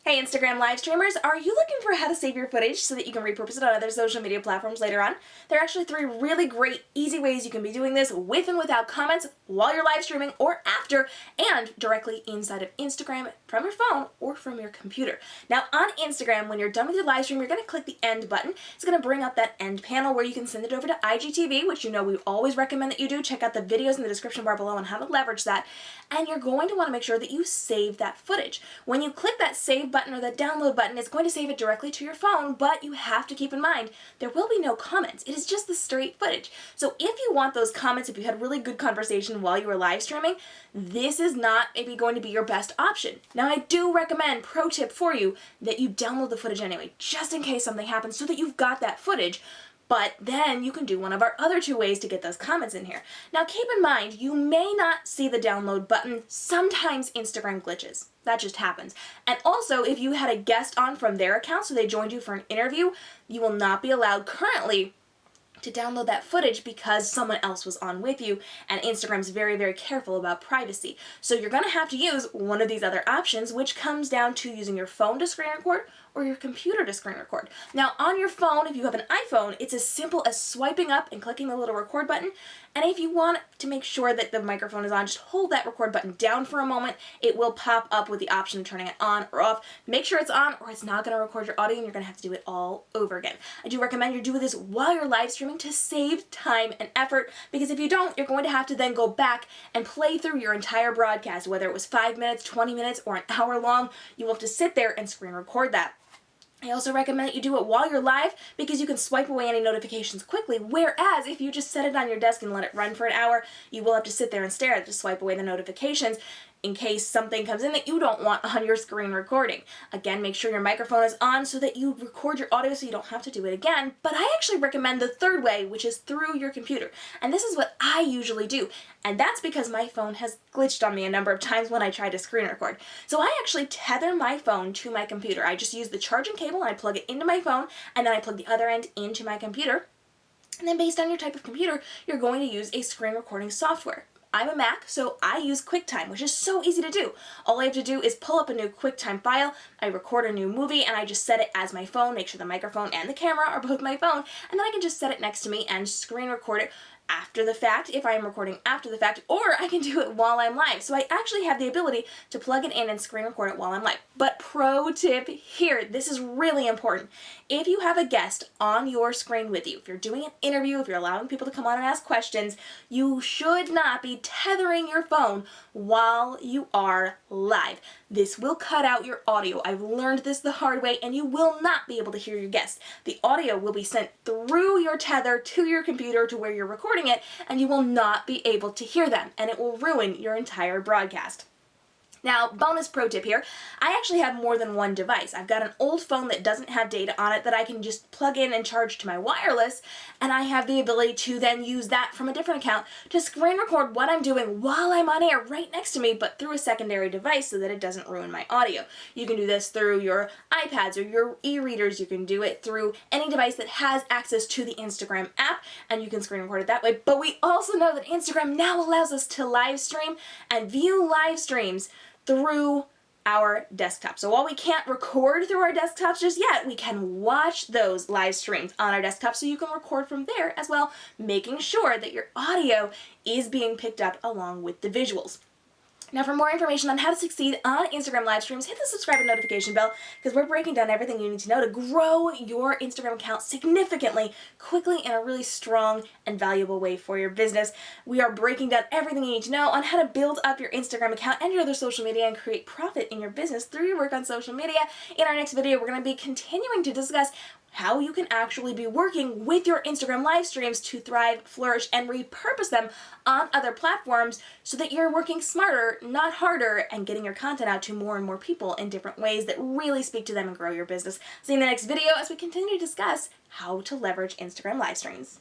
Hey Instagram live streamers, are you looking for how to save your footage so that you can repurpose it on other social media platforms later on? There are actually 3 really great, easy ways you can be doing this with and without comments while you're live streaming or after, and directly inside of Instagram from your phone or from your computer. Now on Instagram, when you're done with your live stream, you're going to click the end button. It's going to bring up that end panel where you can send it over to IGTV, which you know we always recommend that you do. Check out the videos in the description bar below on how to leverage that. And you're going to want to make sure that you save that footage. When you click that save button or that download button, it's going to save it directly to your phone, but you have to keep in mind there will be no comments. It is just the straight footage. So if you want those comments, if you had a really good conversation while you were live streaming, this is not maybe going to be your best option. Now I do recommend, pro tip for you, that you download the footage anyway, just in case something happens so that you've got that footage. But then you can do one of our other 2 ways to get those comments in here. Now keep in mind, you may not see the download button. Sometimes Instagram glitches. That just happens. And also, if you had a guest on from their account, so they joined you for an interview, you will not be allowed currently to download that footage because someone else was on with you, and Instagram's very, very careful about privacy. So you're going to have to use one of these other options, which comes down to using your phone to screen record or your computer to screen record. Now on your phone, if you have an iPhone, it's as simple as swiping up and clicking the little record button. And if you want to make sure that the microphone is on, just hold that record button down for a moment. It will pop up with the option of turning it on or off. Make sure it's on or it's not going to record your audio and you're going to have to do it all over again. I do recommend you do this while you're live streaming to save time and effort, because if you don't, you're going to have to then go back and play through your entire broadcast, whether it was 5 minutes, 20 minutes, or an hour long. You will have to sit there and screen record that. I also recommend that you do it while you're live because you can swipe away any notifications quickly, whereas if you just set it on your desk and let it run for an hour, you will have to sit there and stare at it to swipe away the notifications in case something comes in that you don't want on your screen recording. Again, make sure your microphone is on so that you record your audio so you don't have to do it again. But I actually recommend the 3rd way, which is through your computer. And this is what I usually do. And that's because my phone has glitched on me a number of times when I try to screen record. So I actually tether my phone to my computer. I just use the charging cable and I plug it into my phone, and then I plug the other end into my computer. And then based on your type of computer, you're going to use a screen recording software. I'm a Mac, so I use QuickTime, which is so easy to do. All I have to do is pull up a new QuickTime file, I record a new movie, and I just set it as my phone, make sure the microphone and the camera are both my phone, and then I can just set it next to me and screen record it after the fact, if I'm recording after the fact, or I can do it while I'm live. So I actually have the ability to plug it in and screen record it while I'm live. But pro tip here, this is really important. If you have a guest on your screen with you, if you're doing an interview, if you're allowing people to come on and ask questions, you should not be tethering your phone while you are live. This will cut out your audio. I've learned this the hard way, and you will not be able to hear your guests. The audio will be sent through your tether to your computer to where you're recording it, and you will not be able to hear them, and it will ruin your entire broadcast. Now, bonus pro tip here, I actually have more than one device. I've got an old phone that doesn't have data on it that I can just plug in and charge to my wireless, and I have the ability to then use that from a different account to screen record what I'm doing while I'm on air right next to me, but through a secondary device so that it doesn't ruin my audio. You can do this through your iPads or your e-readers. You can do it through any device that has access to the Instagram app, and you can screen record it that way. But we also know that Instagram now allows us to live stream and view live streams through our desktop. So while we can't record through our desktops just yet, we can watch those live streams on our desktop, so you can record from there as well, making sure that your audio is being picked up along with the visuals. Now for more information on how to succeed on Instagram live streams, hit the subscribe and notification bell, because we're breaking down everything you need to know to grow your Instagram account significantly, quickly, in a really strong and valuable way for your business. We are breaking down everything you need to know on how to build up your Instagram account and your other social media and create profit in your business through your work on social media. In our next video, we're going to be continuing to discuss how you can actually be working with your Instagram live streams to thrive, flourish, and repurpose them on other platforms so that you're working smarter, not harder, and getting your content out to more and more people in different ways that really speak to them and grow your business. See you in the next video as we continue to discuss how to leverage Instagram live streams.